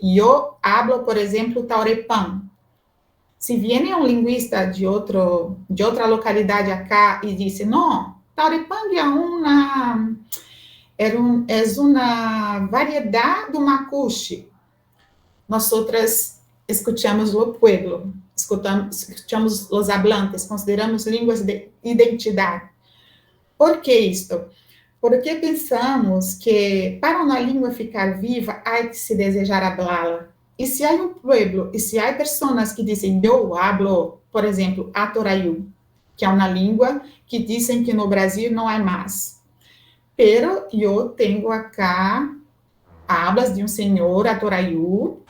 yo hablo, por exemplo, Taurepan. Se viene um linguista de outra localidade acá e disse, não, Taurepan é uma variedade do mapuche. Nós outras escutamos o pueblo, escutamos os hablantes, consideramos línguas de identidade. Por que isto? Porque pensamos que para uma língua ficar viva, há que se desejar hablá-la. E se há um pueblo, e se há pessoas que dizem, eu hablo, por exemplo, Atoraiu, que é uma língua que dizem que no Brasil não há mais. Pero eu tenho acá hablas de um senhor Atoraiu,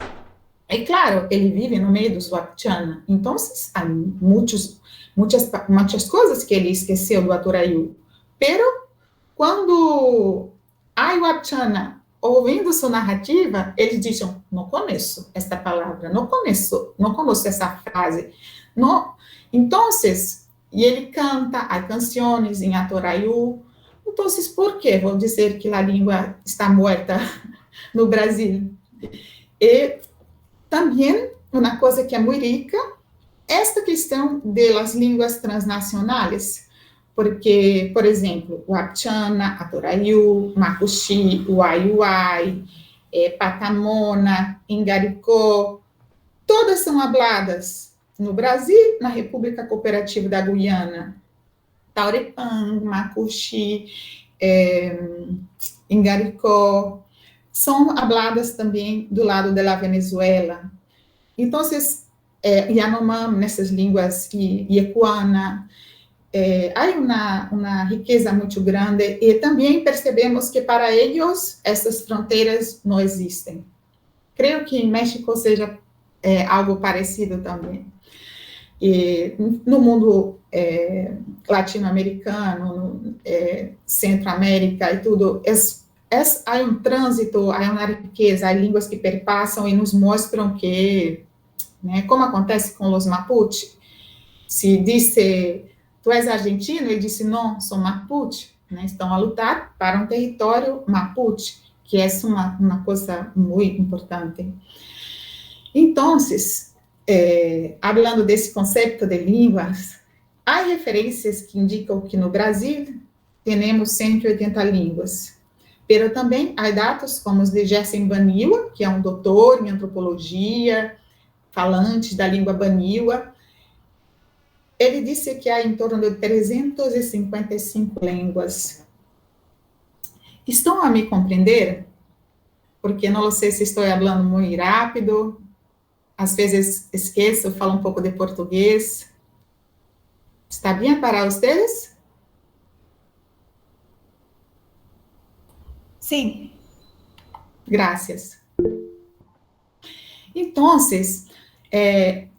e claro, ele vive no meio dos Wapchana, então há muitas coisas que ele esqueceu do Atoraiu. Pero quando há o Wapchana ouvindo sua narrativa, eles dizem, não conheço esta palavra, não conheço essa frase. Não. Então, e ele canta, há canções em Atoraiu. Então, por que vou dizer que a língua está morta no Brasil? E também, uma coisa que é muito rica, esta questão das línguas transnacionais, porque, por exemplo, o Wapchana, Atoraiu, Macuxi, Uai-Uai, Patamona, Ingaricó, todas são habladas no Brasil, na República Cooperativa da Guiana. Taurepang, Macuxi, Ingaricó, são habladas também do lado da Venezuela. Então, Yanomami, nessas línguas, Iecuana, há uma riqueza muito grande, e também percebemos que para eles essas fronteiras não existem. Creio que em México seja algo parecido também. E no mundo latino-americano, Centro-América e tudo, há um trânsito, há uma riqueza, há línguas que perpassam e nos mostram que, né, como acontece com os Mapuche, se disse, tu és argentino? Ele disse, não, sou Mapuche, né, estão a lutar para um território Mapuche, que é uma coisa muito importante. Então, falando desse conceito de línguas, há referências que indicam que no Brasil temos 180 línguas, mas também há dados como os de Gerson Baniwa, que é um doutor em antropologia, falante da língua Baniwa. Ele disse que há em torno de 355 línguas. Estão a me compreender? Porque não sei se estou falando muito rápido, às vezes esqueço, falo um pouco de português. Está bem para vocês? Sim. Graças. Então,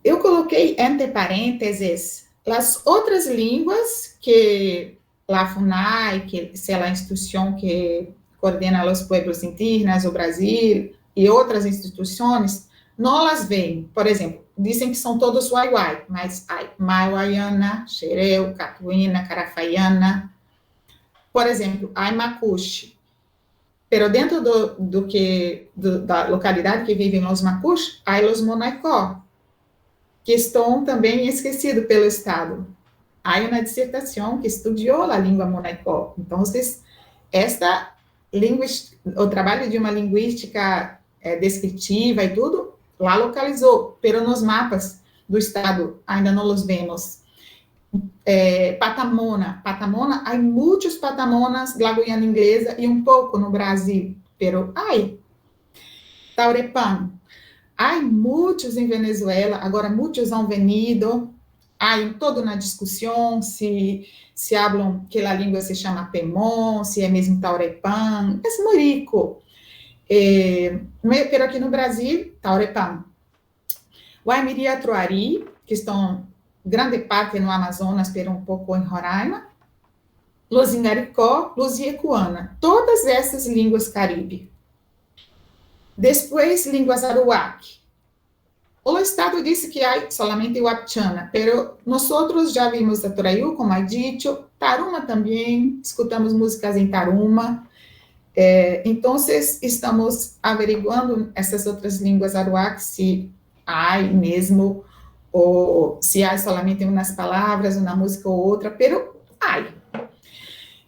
eu coloquei entre parênteses as outras línguas que a FUNAI, que é a instituição que coordena os pueblos indígenas do Brasil, e outras instituições, não as veem. Por exemplo, dizem que são todos Wai-Wai, mas há Maiwaiana, Xereu, Catuína, Carafaiana. Por exemplo, há Macuxi. Pero dentro da localidade que vivem os Macuxi, há os Monaicó, que estão também esquecidos pelo Estado. Há uma dissertação que estudou a língua Monaicó. Então, o trabalho de uma linguística descritiva e tudo, lá localizou, pero nos mapas do Estado ainda não os vemos. Patamona, há muitos patamonas da Guiana Inglesa e um pouco no Brasil, pero há. Taurepan, há muitos em Venezuela, agora muitos han venido, há toda uma discussão se falam que a língua se chama Pemon, se é mesmo Taurepan, é muito rico. Pero aqui no Brasil, Taurepan. Waimiri e Atruari, que estão grande parte no Amazonas, pero um pouco em Roraima, Los Ingaricó, Los Iecuana, todas essas línguas caribe. Depois, línguas aruac. O Estado disse que há somente o Wapchana, pero nós já vimos Atoraiu, como há dito, Taruma também, escutamos músicas em Taruma, Então, estamos averiguando essas outras línguas aruac, se há mesmo, ou se há somente umas palavras, uma música ou outra, pero há.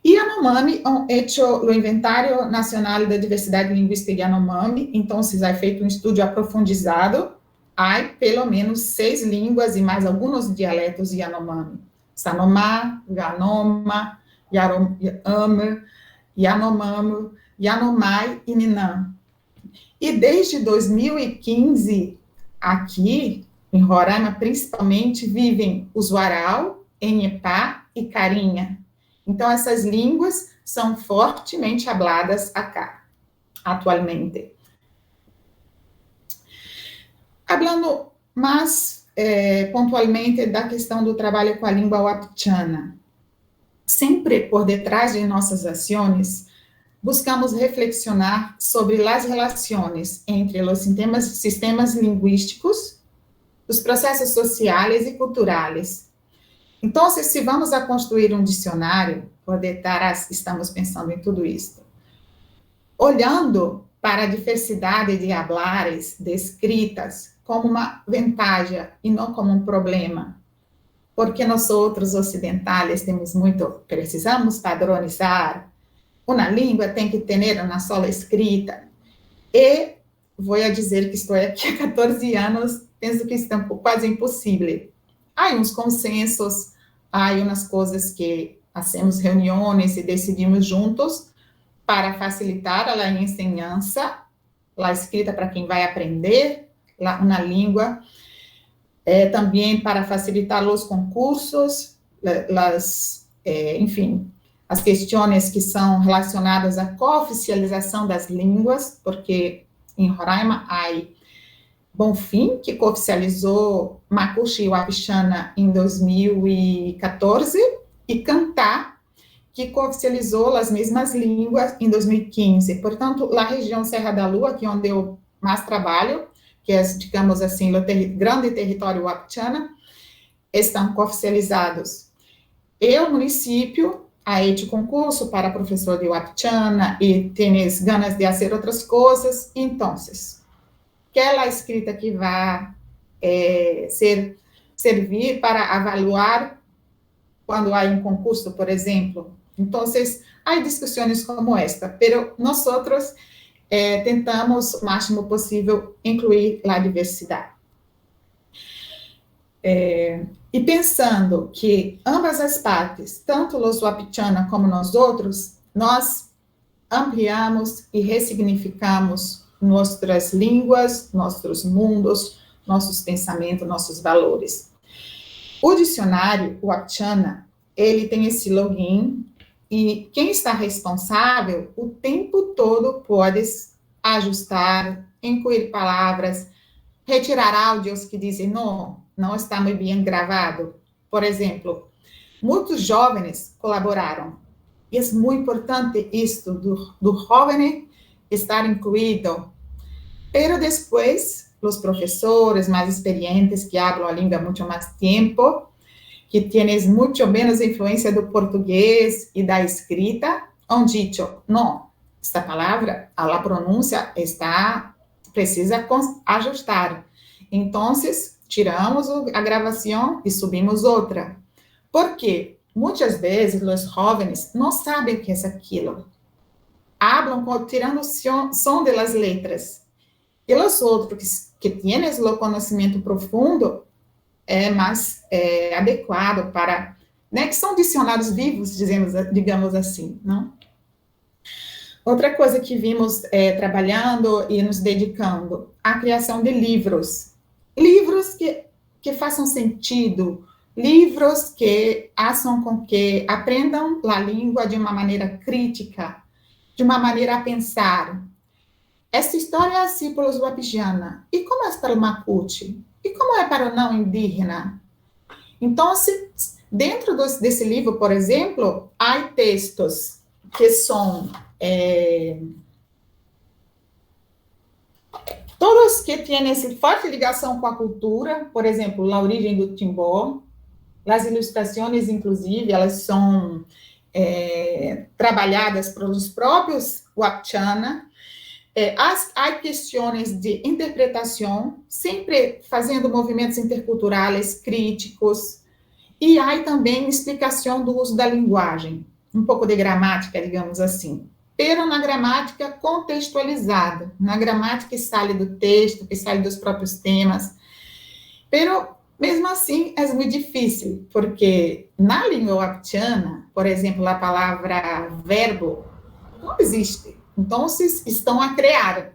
E Yanomami han hecho o Inventário Nacional da Diversidade Linguística Yanomami, então, é feito um estudo aprofundizado, há pelo menos 6 línguas e mais alguns dialetos Yanomami. Sanomá, Ganoma, Yanomami, Yanomai e Ninã. E desde 2015, aqui em Roraima, principalmente, vivem os Warau, Enhepá e Carinha. Então, essas línguas são fortemente habladas acá, atualmente. Hablando mais pontualmente da questão do trabalho com a língua wapchana, sempre por detrás de nossas ações, buscamos reflexionar sobre as relações entre os sistemas linguísticos, os processos sociais e culturais. Então, se vamos a construir um dicionário, por detrás estamos pensando em tudo isso, olhando para a diversidade de hablares, de escritas, como uma vantagem e não como um problema. Porque nós outros ocidentais precisamos padronizar. Uma língua tem que ter uma sola escrita. E vou dizer que estou aqui há 14 anos, penso que isso é quase impossível. Há uns consensos, há umas coisas que fazemos reuniões e decidimos juntos para facilitar a ensinança, a escrita para quem vai aprender uma língua, também para facilitar os concursos, enfim, as questões que são relacionadas à cooficialização das línguas, porque em Roraima há Bonfim, que cooficializou Macuxi e Wapixana em 2014, e Cantá, que cooficializou as mesmas línguas em 2015. Portanto, a região Serra da Lua, que é onde eu mais trabalho, que é, digamos assim, o grande território wapchana, estão cooficializados. E o município há hecho concurso para professor de wapchana e tem ganas de fazer outras coisas. Então, aquela escrita que vai servir para avaliar quando há um concurso, por exemplo. Então, há discussões como esta, mas nós tentamos o máximo possível incluir a diversidade. E pensando que ambas as partes, tanto os wapchana como nós outros, nós ampliamos e ressignificamos nossas línguas, nossos mundos, nossos pensamentos, nossos valores. O dicionário wapchana, ele tem esse login, e quem está responsável o tempo todo pode ajustar, incluir palavras, retirar áudios que dizem não está muito bem gravado. Por exemplo, muitos jovens colaboraram. E é muito importante isto do jovem estar incluído. Pero depois, os professores mais experientes que falam a língua há muito mais tempo, que têm muito menos influência do português e da escrita, han dicho, não, esta palavra, a pronúncia precisa ajustar. Então, tiramos a gravação e subimos outra. Por quê? Muitas vezes, os jovens não sabem o que é aquilo. Hablam tirando o som das letras. E os outros que têm o conhecimento profundo, é mais adequado para, que são dicionários vivos, digamos assim, não? Outra coisa que vimos trabalhando e nos dedicando, a criação de livros. Livros que façam sentido, livros que façam com que aprendam a língua de uma maneira crítica, de uma maneira a pensar. Essa história é assim para os wapixana. E como é para o mapuche? E como é para o não indígena? Então, dentro desse livro, por exemplo, há textos que são todos que têm essa forte ligação com a cultura, por exemplo, a origem do timbó, as ilustrações, inclusive, elas são trabalhadas pelos próprios Wapchana. Há questões de interpretação, sempre fazendo movimentos interculturais críticos, e há também explicação do uso da linguagem, um pouco de gramática, digamos assim, pero na gramática contextualizada, na gramática que sai do texto, que sai dos próprios temas, pero mesmo assim é muito difícil, porque na língua wapchana, por exemplo, a palavra verbo não existe, então estão a criar.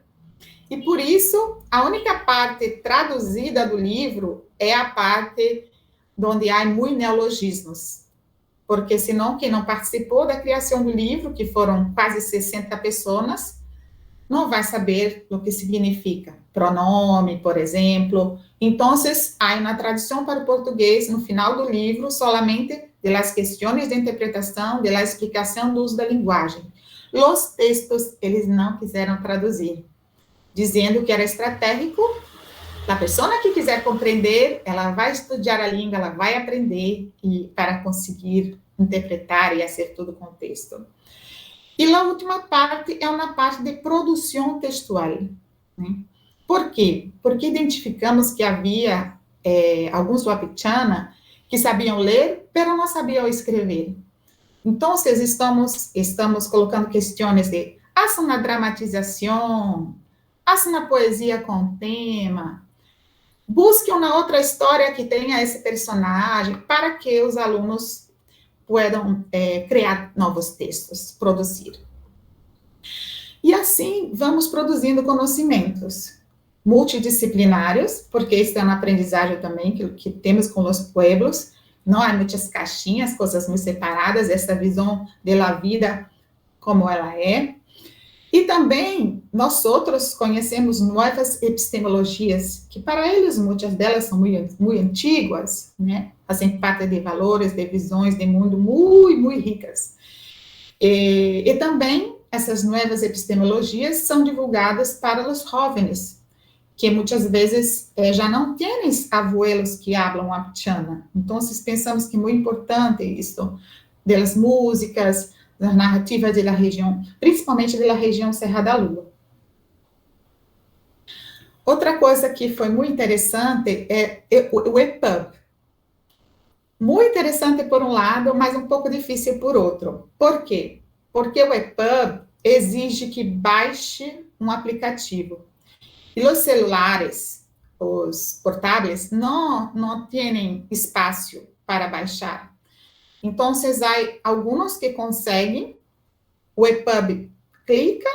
E por isso, a única parte traduzida do livro é a parte onde há muitos neologismos, porque senão quem não participou da criação do livro, que foram quase 60 pessoas, não vai saber o que significa pronome, por exemplo. Então, há na tradução para o português, no final do livro, solamente das questões de interpretação, da explicação do uso da linguagem. Os textos, eles não quiseram traduzir, dizendo que era estratégico. A pessoa que quiser compreender, ela vai estudar a língua, ela vai aprender e para conseguir interpretar e fazer todo o contexto. E a última parte é uma parte de produção textual. Né? Por quê? Porque identificamos que havia alguns Wapchana que sabiam ler, mas não sabiam escrever. Então, estamos colocando questões de faça uma dramatização, faça uma poesia com tema, busque uma outra história que tenha esse personagem, para que os alunos possam criar novos textos, produzir. E assim, vamos produzindo conhecimentos multidisciplinários, porque isso é uma aprendizagem também que temos com os pueblos. Não há muitas caixinhas, coisas muito separadas, essa visão da vida como ela é. E também, nós outros conhecemos novas epistemologias, que para eles, muitas delas são muito antigas, né? Fazem parte de valores, de visões de mundo muito ricas. E também, essas novas epistemologias são divulgadas para os jovens, que muitas vezes já não têm abuelos que falam Wapchana. Então, pensamos que é muito importante isso, das músicas, das narrativas da região, principalmente da região Serra da Lua. Outra coisa que foi muito interessante é o EPUB. Muito interessante por um lado, mas um pouco difícil por outro. Por quê? Porque o EPUB exige que baixe um aplicativo. E os celulares, os portáteis, não têm espaço para baixar. Então, há alguns que conseguem, o EPUB clica,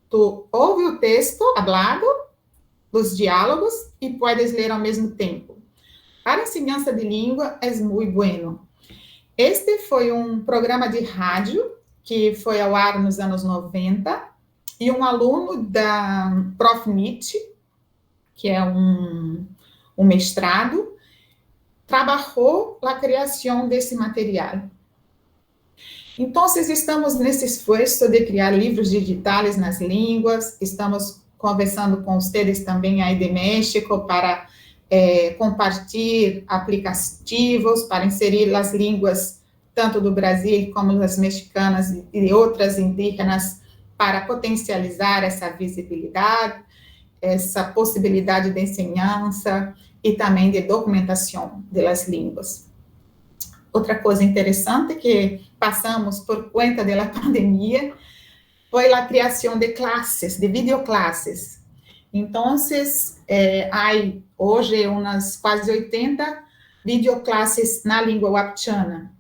tu ouve o texto hablado, os diálogos, e podes ler ao mesmo tempo. Para a ensinança de língua, é muito bueno. Este foi um programa de rádio, que foi ao ar nos anos 90, e um aluno da Profnit, que é um mestrado, trabalhou na criação desse material. Então, estamos nesse esforço de criar livros digitais nas línguas, estamos conversando com vocês também aí de México para compartilhar aplicativos, para inserir as línguas tanto do Brasil como das mexicanas e outras indígenas, para potencializar essa visibilidade, essa possibilidade de ensinança e também de documentação das línguas. Outra coisa interessante que passamos por conta da pandemia foi a criação de classes, de videoclasses. Então, há hoje umas quase 80 videoclasses na língua wapchana.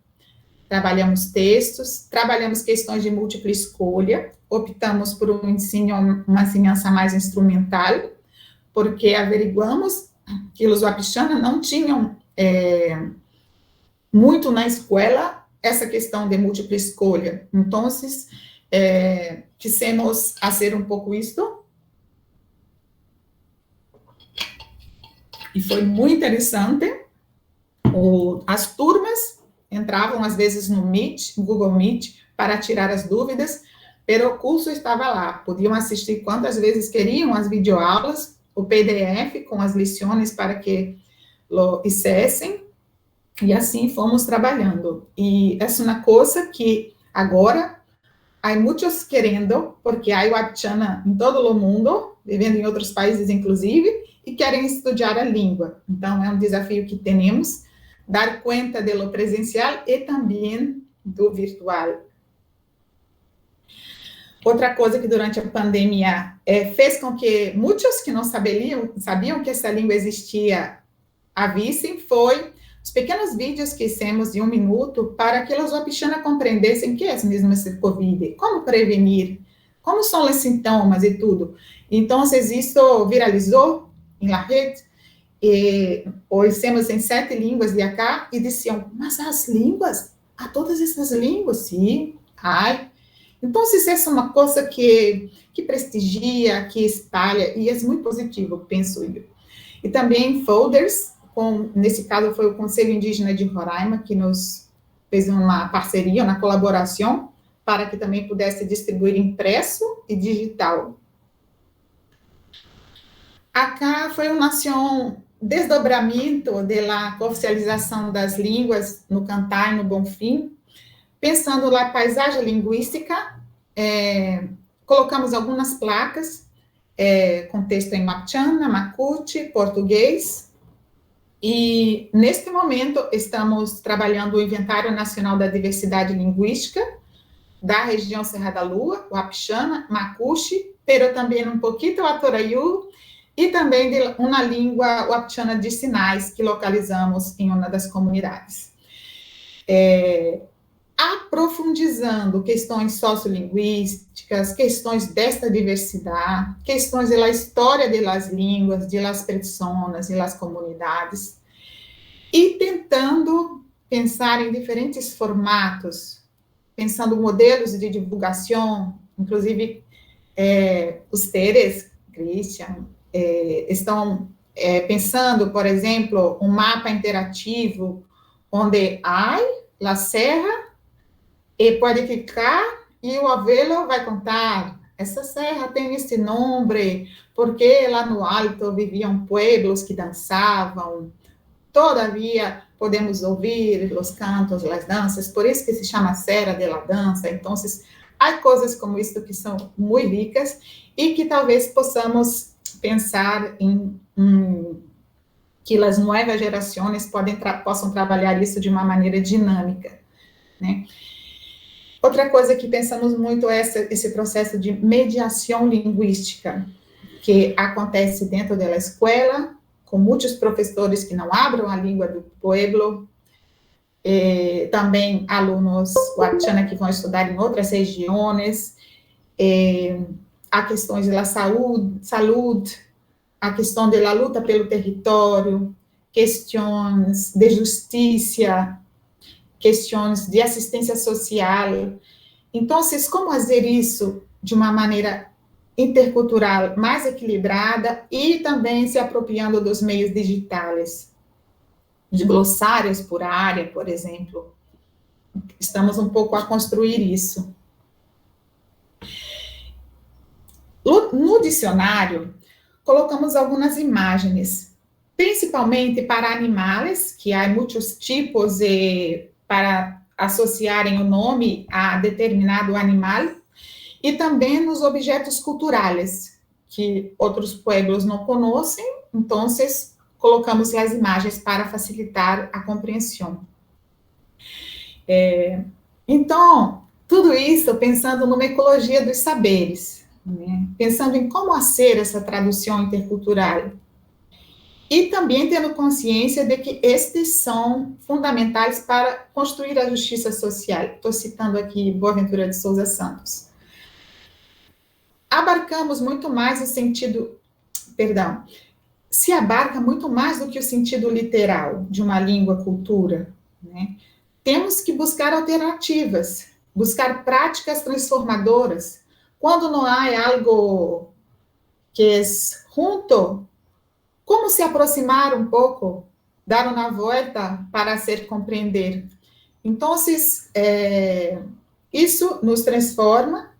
Trabalhamos textos, trabalhamos questões de múltipla escolha, optamos por uma ensinança mais instrumental, porque averiguamos que os wapchana não tinham muito na escola essa questão de múltipla escolha. Então, quisemos fazer um pouco isto, e foi muito interessante. As turmas entravam, às vezes, no Meet, no Google Meet, para tirar as dúvidas, mas o curso estava lá, podiam assistir quantas vezes queriam as videoaulas, o PDF com as lições para que lo fizessem, e assim fomos trabalhando. E essa é uma coisa que Agora, há muitos querendo, porque há Wapchana em todo o mundo, vivendo em outros países, inclusive, e querem estudar a língua. Então, é um desafio que temos, dar conta do presencial e também do virtual. Outra coisa que durante a pandemia fez com que muitos que não sabiam que essa língua existia a vissem foi os pequenos vídeos que fizemos de 1 minuto para que os wapichana compreendessem o que é mesmo esse Covid, como prevenir, como são os sintomas e tudo. Então, isso viralizou em la rede, e hoje temos em 7 línguas de acá, e diziam, mas as línguas, há todas essas línguas, sim, ai. Então, essa é uma coisa que prestigia, que espalha, e é muito positivo, penso eu. E também folders, nesse caso foi o Conselho Indígena de Roraima, que nos fez uma parceria, uma colaboração, para que também pudesse distribuir impresso e digital. Acá foi um desdobramento da oficialização das línguas no Cantar e no Bonfim, pensando lá paisagem linguística, colocamos algumas placas, com texto em Wapchana, Macuti, português, e neste momento estamos trabalhando o Inventário Nacional da Diversidade Linguística da região Serra da Lua, Wapchana, Macuxi, pero também um pouquinho Atoraiu, e também de uma língua Wapchana de sinais que localizamos em uma das comunidades. Aprofundizando questões sociolinguísticas, questões desta diversidade, questões da história das línguas, das pessoas e das comunidades, e tentando pensar em diferentes formatos, pensando modelos de divulgação, inclusive os Teres, Christian, estão pensando, por exemplo, um mapa interativo, onde há a serra, e pode clicar e o abuelo vai contar, essa serra tem esse nome, porque lá no alto viviam pueblos que dançavam, todavia podemos ouvir os cantos, as danças, por isso que se chama Serra de la Dança. Então, há coisas como isso que são muito ricas e que talvez possamos pensar que as novas gerações possam trabalhar isso de uma maneira dinâmica, né? Outra coisa que pensamos muito é esse processo de mediação linguística, que acontece dentro da escola, com muitos professores que não abram a língua do pueblo, também alunos Wapchana que vão estudar em outras regiões, há questões da saúde, a questão da luta pelo território, questões de justiça, questões de assistência social. Então, como fazer isso de uma maneira intercultural mais equilibrada e também se apropriando dos meios digitais, de glossários por área, por exemplo. Estamos um pouco a construir isso. No dicionário, colocamos algumas imagens, principalmente para animais, que há muitos tipos para associarem o nome a determinado animal, e também nos objetos culturais, que outros pueblos não conhecem, então colocamos as imagens para facilitar a compreensão. Então, tudo isso pensando numa ecologia dos saberes, né? Pensando em como fazer essa tradução intercultural, e também tendo consciência de que estes são fundamentais para construir a justiça social. Estou citando aqui Boaventura de Souza Santos. Abarcamos muito mais o sentido, se abarca muito mais do que o sentido literal de uma língua, cultura, né? Temos que buscar alternativas, buscar práticas transformadoras. Quando não há algo que é junto, como se aproximar um pouco, dar uma volta para ser compreender. Então, isso nos transforma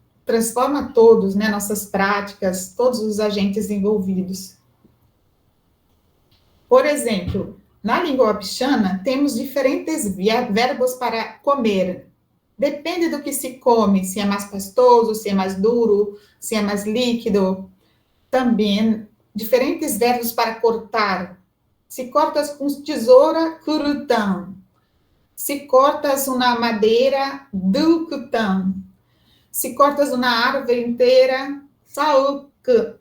todos, né, nossas práticas, todos os agentes envolvidos. Por exemplo, na língua wapchana, temos diferentes verbos para comer, depende do que se come, se é mais pastoso, se é mais duro, se é mais líquido. Também, diferentes verbos para cortar. Se cortas com tesoura, curutão. Se cortas uma madeira, ducutão. Se cortas uma árvore inteira,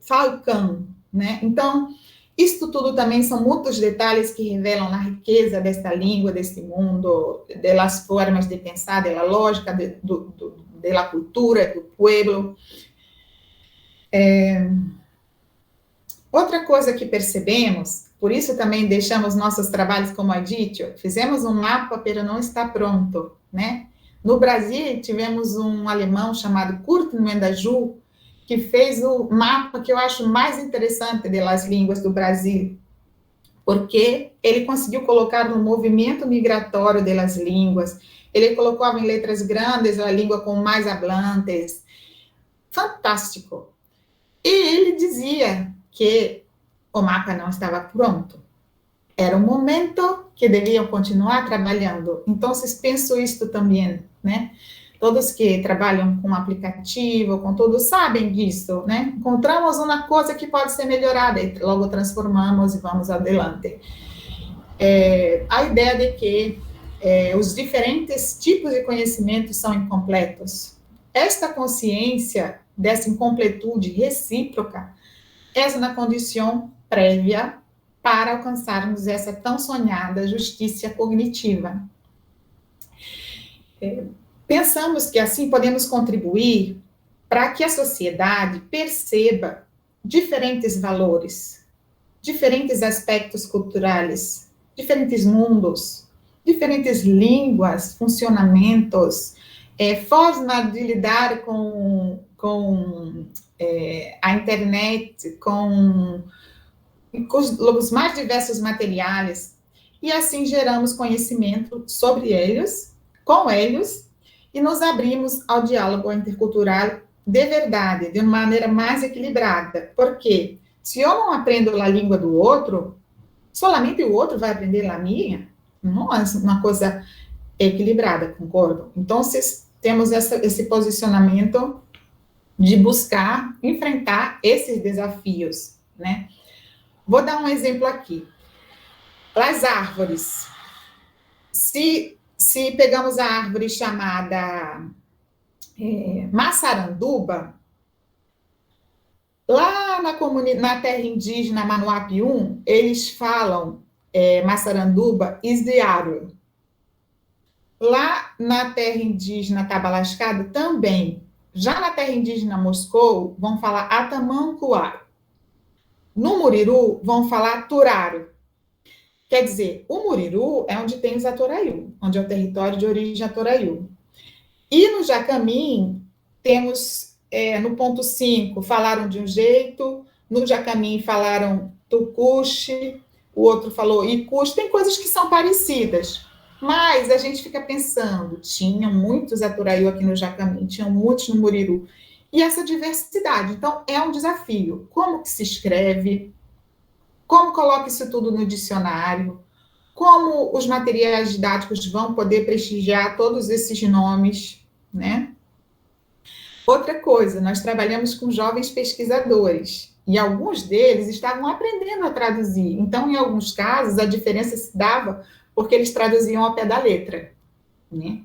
falcão, né? Então, isto tudo também são muitos detalhes que revelam a riqueza desta língua, deste mundo, das formas de pensar, da lógica, da cultura, do pueblo. Outra coisa que percebemos, por isso também deixamos nossos trabalhos como aditio, fizemos um mapa, pero não está pronto, né? No Brasil, tivemos um alemão chamado Kurt Mendaju, que fez o mapa que eu acho mais interessante das línguas do Brasil, porque ele conseguiu colocar no movimento migratório das línguas, ele colocava em letras grandes a língua com mais hablantes, fantástico. E ele dizia que o mapa não estava pronto, era um momento que deviam continuar trabalhando. Então, penso isto também, né? Todos que trabalham com aplicativo, com tudo, sabem disso, né? Encontramos uma coisa que pode ser melhorada e logo transformamos e vamos adelante. A ideia de que os diferentes tipos de conhecimento são incompletos. Esta consciência dessa incompletude recíproca é uma condição prévia para alcançarmos essa tão sonhada justiça cognitiva. Pensamos que assim podemos contribuir para que a sociedade perceba diferentes valores, diferentes aspectos culturais, diferentes mundos, diferentes línguas, funcionamentos, forma de lidar com a internet, com os mais diversos materiais, e assim geramos conhecimento sobre eles, com eles, e nos abrimos ao diálogo intercultural de verdade, de uma maneira mais equilibrada. Porque se eu não aprendo a língua do outro, solamente o outro vai aprender a minha? Não é uma coisa equilibrada, concordo? Então, temos esse posicionamento de buscar enfrentar esses desafios, né? Vou dar um exemplo aqui. As árvores. Se pegamos a árvore chamada maçaranduba, lá na terra indígena Manuapium, eles falam maçaranduba isdiário. Lá na terra indígena Tabalascada também. Já na terra indígena Moscou, vão falar atamancuaro. No Muriru, vão falar turaro. Quer dizer, o Muriru é onde tem os Atoraiu, onde é o território de origem Atoraiu. E no Jacamim, temos, no ponto 5, falaram de um jeito, no Jacamim falaram tucuxi, o outro falou icuxi, tem coisas que são parecidas, mas a gente fica pensando, tinham muitos Atoraiu aqui no Jacamim, tinham muitos no Muriru, e essa diversidade, então, é um desafio. Como que se escreve? Como coloca isso tudo no dicionário? Como os materiais didáticos vão poder prestigiar todos esses nomes, né? Outra coisa, nós trabalhamos com jovens pesquisadores, e alguns deles estavam aprendendo a traduzir. Então, em alguns casos, a diferença se dava porque eles traduziam ao pé da letra, né?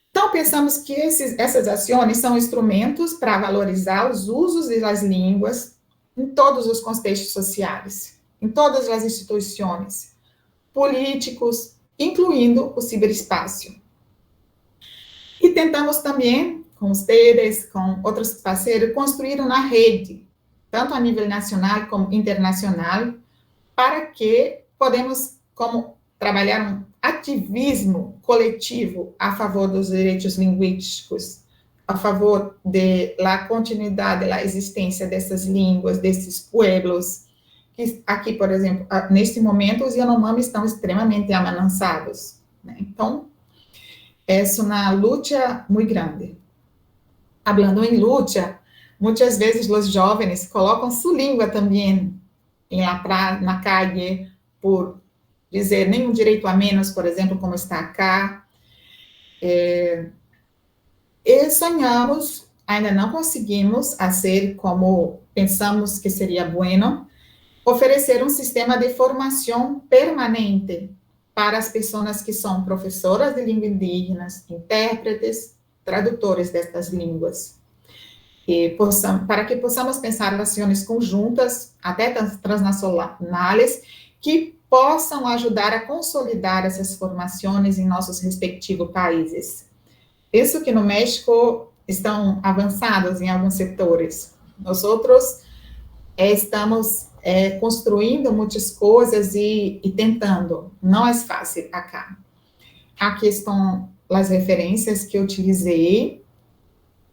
Então, pensamos que essas ações são instrumentos para valorizar os usos das línguas em todos os contextos sociais, em todas as instituições, políticos, incluindo o ciberespaço. E tentamos também, com os TEDs, com outros parceiros, construir uma rede, tanto a nível nacional como internacional, para que podemos trabalhar um ativismo coletivo a favor dos direitos linguísticos, a favor da continuidade, da existência dessas línguas, desses pueblos, que aqui, por exemplo, neste momento, os Yanomami estão extremamente amenaçados, né? Então, é uma luta muito grande. Hablando em luta, muitas vezes os jovens colocam sua língua também na calle, por dizer nenhum direito a menos, por exemplo, como está acá. E sonhamos, ainda não conseguimos fazer como pensamos que seria bueno, oferecer um sistema de formação permanente para as pessoas que são professoras de língua indígenas, intérpretes, tradutores destas línguas. Para que possamos pensar ações conjuntas, até transnacionais, que possam ajudar a consolidar essas formações em nossos respectivos países. Penso que no México estão avançados em alguns setores. Nós outros estamos construindo muitas coisas e tentando. Não é fácil acá. Aqui estão as referências que eu utilizei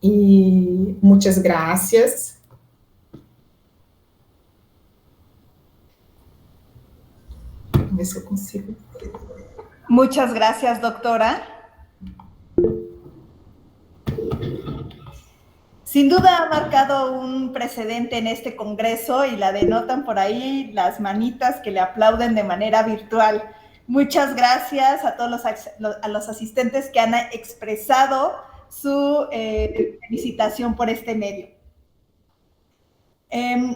e muitas graças. Vamos ver se eu consigo. Muchas gracias, doctora. Sin duda ha marcado un precedente en este congreso y la denotan por ahí las manitas que le aplauden de manera virtual. Muchas gracias a todos los asistentes que han expresado su felicitación por este medio.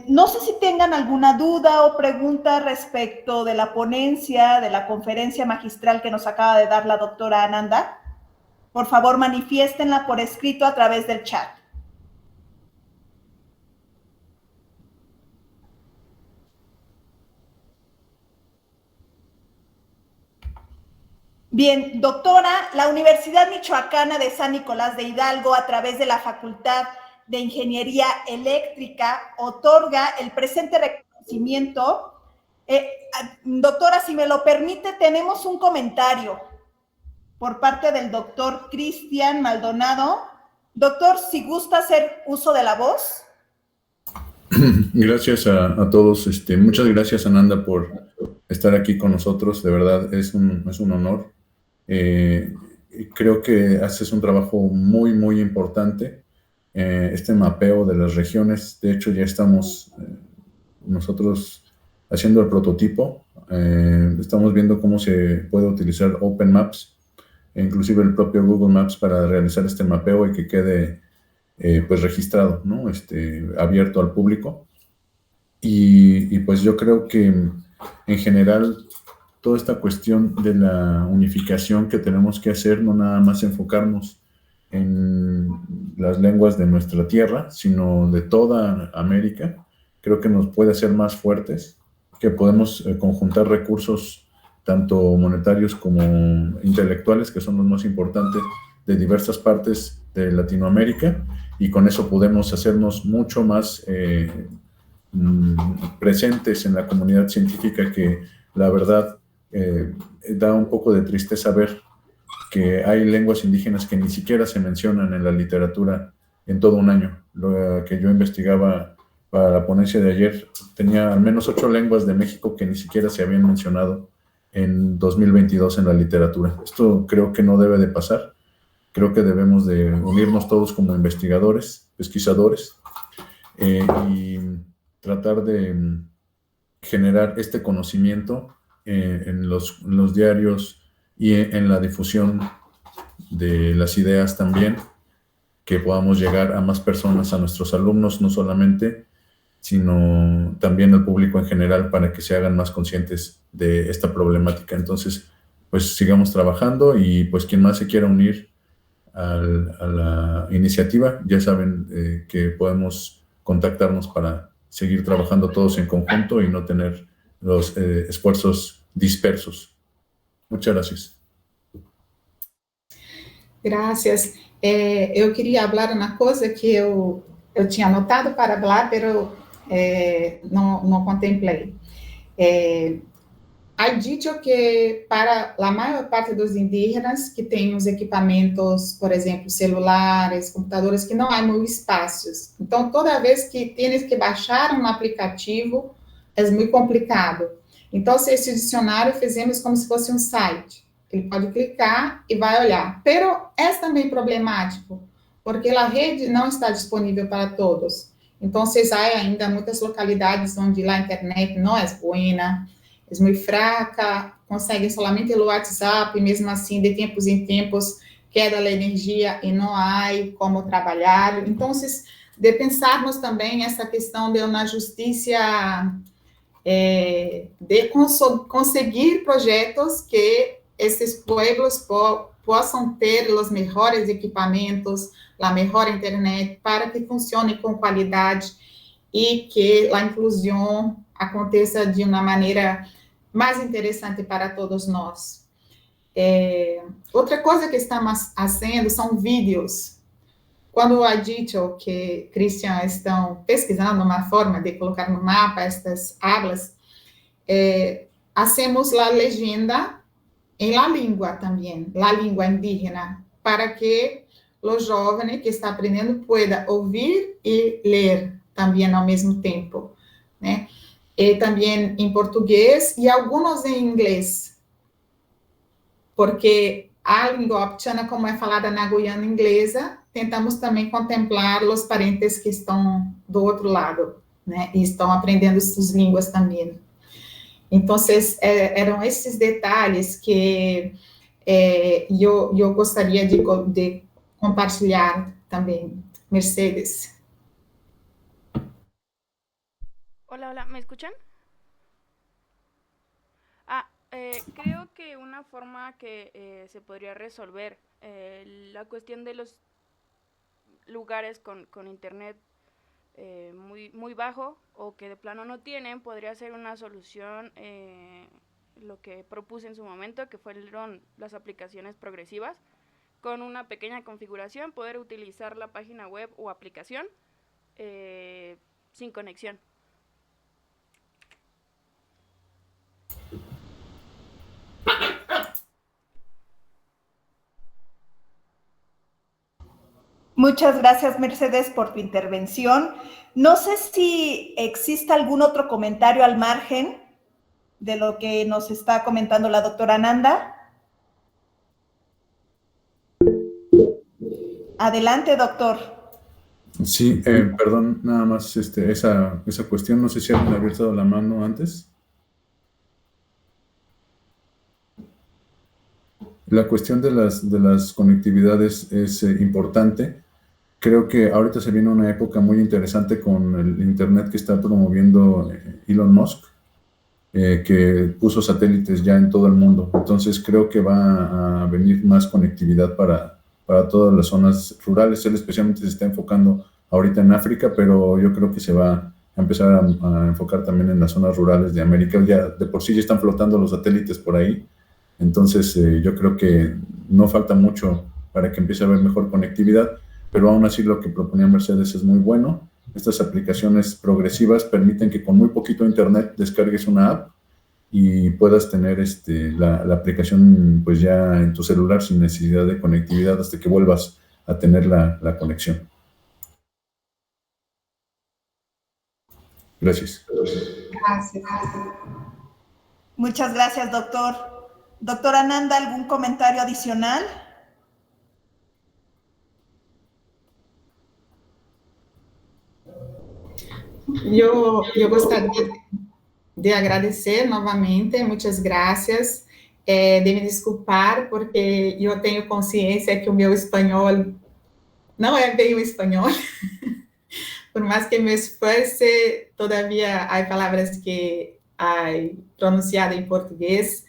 No sé si tengan alguna duda o pregunta respecto de la ponencia, de la conferencia magistral que nos acaba de dar la doctora Ananda. Por favor, manifiéstenla por escrito a través del chat. Bien, doctora, la Universidad Michoacana de San Nicolás de Hidalgo, a través de la Facultad de Ingeniería Eléctrica, otorga el presente reconocimiento. Doctora, si me lo permite, tenemos un comentario por parte del doctor Cristian Maldonado. Doctor, si gusta hacer uso de la voz. Gracias a todos. Muchas gracias, Ananda, por estar aquí con nosotros. De verdad, es un honor. Creo que haces un trabajo muy, muy importante. Este mapeo de las regiones, de hecho, ya estamos nosotros haciendo el prototipo. Estamos viendo cómo se puede utilizar Open Maps, e inclusive el propio Google Maps, para realizar este mapeo y que quede pues registrado, ¿no? Abierto al público. Y pues yo creo que en general toda esta cuestión de la unificación que tenemos que hacer, no nada más enfocarnos en las lenguas de nuestra tierra, sino de toda América, creo que nos puede hacer más fuertes, que podemos conjuntar recursos tanto monetarios como intelectuales, que son los más importantes, de diversas partes de Latinoamérica, y con eso podemos hacernos mucho más presentes en la comunidad científica, que la verdad da un poco de tristeza ver que hay lenguas indígenas que ni siquiera se mencionan en la literatura en todo un año. Lo que yo investigaba para la ponencia de ayer, tenía al menos 8 lenguas de México que ni siquiera se habían mencionado en 2022 en la literatura. Esto creo que no debe de pasar. Creo que debemos de unirnos todos como investigadores, pesquisadores, y tratar de generar este conocimiento en los diarios y en la difusión de las ideas también, que podamos llegar a más personas, a nuestros alumnos, no solamente, sino también al público en general, para que se hagan más conscientes de esta problemática. Entonces, pues sigamos trabajando, y pues quien más se quiera unir a la iniciativa, ya saben que podemos contactarnos para seguir trabajando todos en conjunto y no tener los esfuerzos dispersos. Muchas gracias. Graças. Eu queria falar uma coisa que eu tinha anotado para falar, mas não contemplei. Há dito que para a maior parte dos indígenas que têm os equipamentos, por exemplo, celulares, computadores, que não há muitos espaços. Então, toda vez que tienes que baixar um aplicativo, é muito complicado. Então, esse dicionário fizemos como se fosse um site. Ele pode clicar e vai olhar. Pero é também problemático, porque a rede não está disponível para todos. Então, há ainda muitas localidades onde a internet não é boa, é muito fraca, conseguem somente o WhatsApp, e mesmo assim, de tempos em tempos, queda a energia e não há como trabalhar. Então, de pensarmos também essa questão de uma justiça, de conseguir projetos que esses pueblos possam ter os melhores equipamentos, a melhor internet, para que funcione com qualidade e que a inclusão aconteça de uma maneira mais interessante para todos nós. Outra coisa que estamos fazendo são vídeos. Quando a Dicho, que Christian estão pesquisando uma forma de colocar no mapa estas hablas, hacemos a legenda em la língua também, la língua indígena, para que o jovem que está aprendendo pueda ouvir e ler também ao mesmo tempo, né? E também em português e alguns em inglês, porque a língua optiana, como é falada na Guiana inglesa, tentamos também contemplar os parentes que estão do outro lado, né? E estão aprendendo suas línguas também. Então, eram esses detalhes que eu gostaria de compartilhar também. Mercedes. Hola, hola, ¿me escuchan? Creo que una forma que se podría resolver la cuestión de los lugares con internet muy bajo o que de plano no tienen, podría ser una solución lo que propuse en su momento, que fueron las aplicaciones progresivas. Con una pequeña configuración poder utilizar la página web o aplicación sin conexión. Muchas gracias, Mercedes, por tu intervención. No sé si existe algún otro comentario al margen de lo que nos está comentando la doctora Nanda. Adelante, doctor. Sí, perdón, nada más esa cuestión, no sé si alguien había alzado la mano antes. La cuestión de las conectividades es importante. Creo que ahorita se viene una época muy interesante con el Internet que está promoviendo Elon Musk, que puso satélites ya en todo el mundo. Entonces creo que va a venir más conectividad para todas las zonas rurales. Él especialmente se está enfocando ahorita en África, pero yo creo que se va a empezar a enfocar también en las zonas rurales de América. Ya de por sí ya están flotando los satélites por ahí. Entonces yo creo que no falta mucho para que empiece a haber mejor conectividad, pero aún así lo que proponía Mercedes es muy bueno. Estas aplicaciones progresivas permiten que con muy poquito internet descargues una app y puedas tener la aplicación pues ya en tu celular sin necesidad de conectividad hasta que vuelvas a tener la conexión. Gracias. Gracias. Muchas gracias, doctor. Doctora Nanda, ¿algún comentario adicional? Eu gostaria de agradecer novamente, muitas graças, de me desculpar, porque eu tenho consciência que o meu espanhol não é bem o espanhol, por mais que me esforce, todavia há palavras que há pronunciado em português,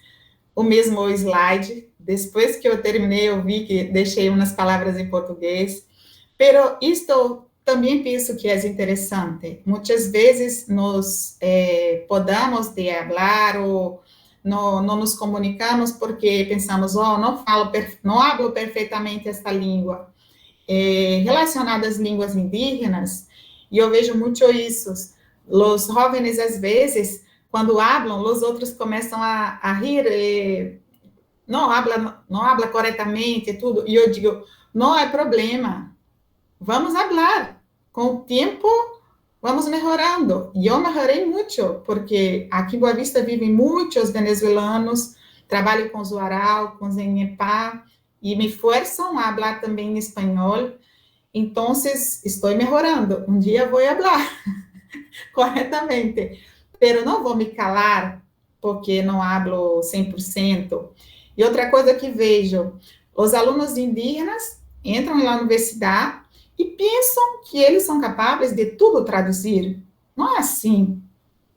o mesmo slide, depois que eu terminei, eu vi que deixei umas palavras em português, pero isto também penso que é interessante. Muitas vezes nos podamos de falar ou não nos comunicamos porque pensamos, não hablo perfeitamente esta língua. Relacionado às línguas indígenas, e eu vejo muito isso. Os jovens, às vezes, quando falam, os outros começam a rir, não habla corretamente, tudo. E eu digo, não é problema, vamos falar. Com o tempo, vamos melhorando. E eu melhorei muito, porque aqui em Boa Vista vivem muitos venezuelanos, trabalho com Zuaral, com Zenhepá, e me forçam a falar também espanhol. Então, estou melhorando. Um dia vou falar corretamente, pero não vou me calar, porque não hablo 100%. E outra coisa que vejo, Os alunos indígenas entram na universidade e pensam que eles são capazes de tudo traduzir. Não é assim.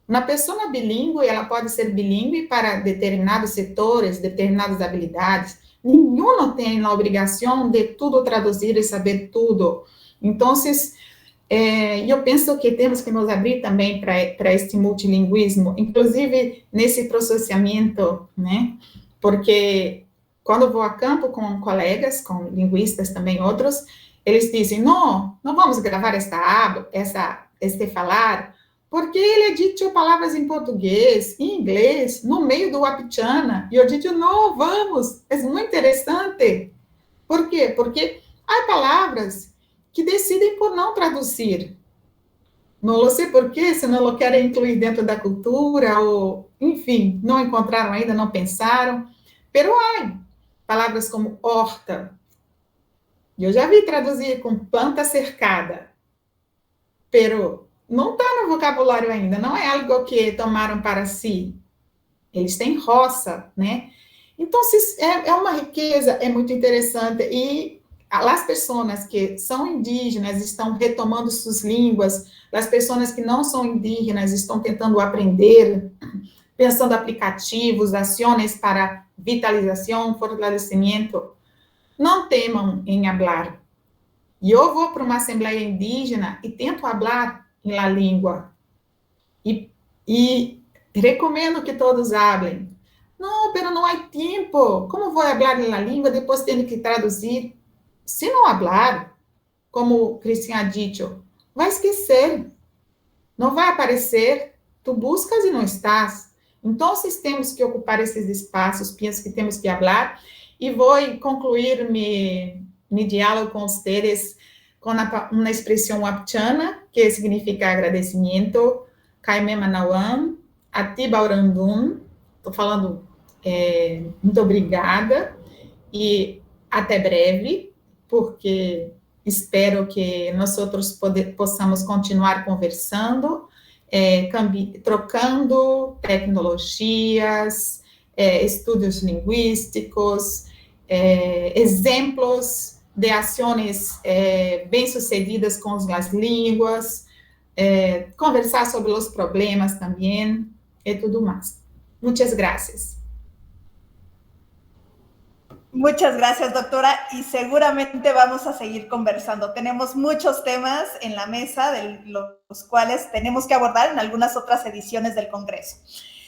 Uma pessoa bilíngue, ela pode ser bilíngue para determinados setores, determinadas habilidades. Nenhum tem a obrigação de tudo traduzir e saber tudo. Então, eu penso que temos que nos abrir também para este multilinguismo, inclusive nesse processamento, né? Porque quando vou a campo com colegas, com linguistas também outros, eles dizem, não vamos gravar este falar, porque ele é dito palavras em português, em inglês, no meio do Wapichana, e eu digo, não, vamos, é muito interessante. Por quê? Porque há palavras que decidem por não traduzir. Não sei por quê, se não querem incluir dentro da cultura, ou, enfim, não encontraram ainda, não pensaram. Pero há palavras como horta. Eu já vi traduzir com planta cercada. Pero não está no vocabulário ainda, não é algo que tomaram para si. Eles têm roça, né? Então, é uma riqueza, é muito interessante. E as pessoas que são indígenas estão retomando suas línguas, as pessoas que não são indígenas estão tentando aprender, pensando aplicativos, ações para vitalização, fortalecimento. Não temam em falar. E eu vou para uma assembleia indígena e tento falar em la língua. E recomendo que todos falem. Não, pero não há tempo. Como vou falar em la língua depois tendo que traduzir? Se não falar, como o Cristian ha dicho, vai esquecer. Não vai aparecer. Tu buscas e não estás. Então, temos que ocupar esses espaços, penso que temos que falar. E vou concluir meu diálogo com vocês com uma expressão wapichana, que significa agradecimento, Kaime Manauam, Atiba Orandum, estou falando muito obrigada, e até breve, porque espero que nós outros possamos continuar conversando, trocando tecnologias, estudos linguísticos, exemplos de ações bem-sucedidas com as línguas, conversar sobre os problemas também, e tudo mais. Muchas gracias. Muchas gracias, doctora, y seguramente vamos a seguir conversando. Tenemos muchos temas en la mesa, de los cuales tenemos que abordar en algunas otras ediciones del Congreso.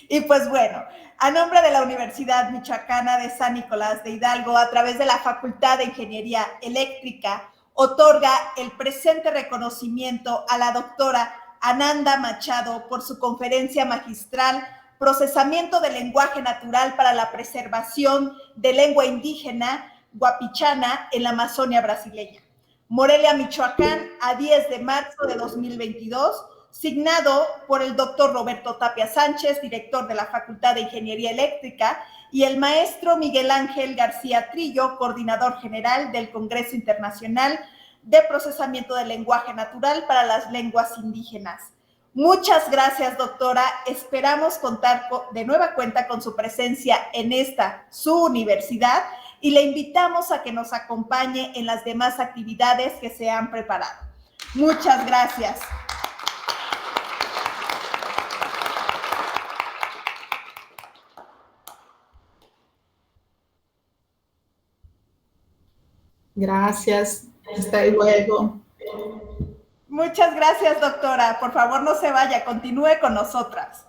Y pues bueno, a nombre de la Universidad Michoacana de San Nicolás de Hidalgo, a través de la Facultad de Ingeniería Eléctrica, otorga el presente reconocimiento a la doctora Ananda Machado por su conferencia magistral Procesamiento del lenguaje natural para la preservación de lengua indígena Wapichana en la Amazonia brasileña. Morelia, Michoacán, a 10 de marzo de 2022, signado por el doctor Roberto Tapia Sánchez, director de la Facultad de Ingeniería Eléctrica, y el maestro Miguel Ángel García Trillo, coordinador general del Congreso Internacional de Procesamiento del Lenguaje Natural para las Lenguas Indígenas. Muchas gracias, doctora. Esperamos contar de nueva cuenta con su presencia en su universidad, y le invitamos a que nos acompañe en las demás actividades que se han preparado. Muchas gracias. Gracias. Hasta luego. Muchas gracias, doctora. Por favor, no se vaya, continúe con nosotras.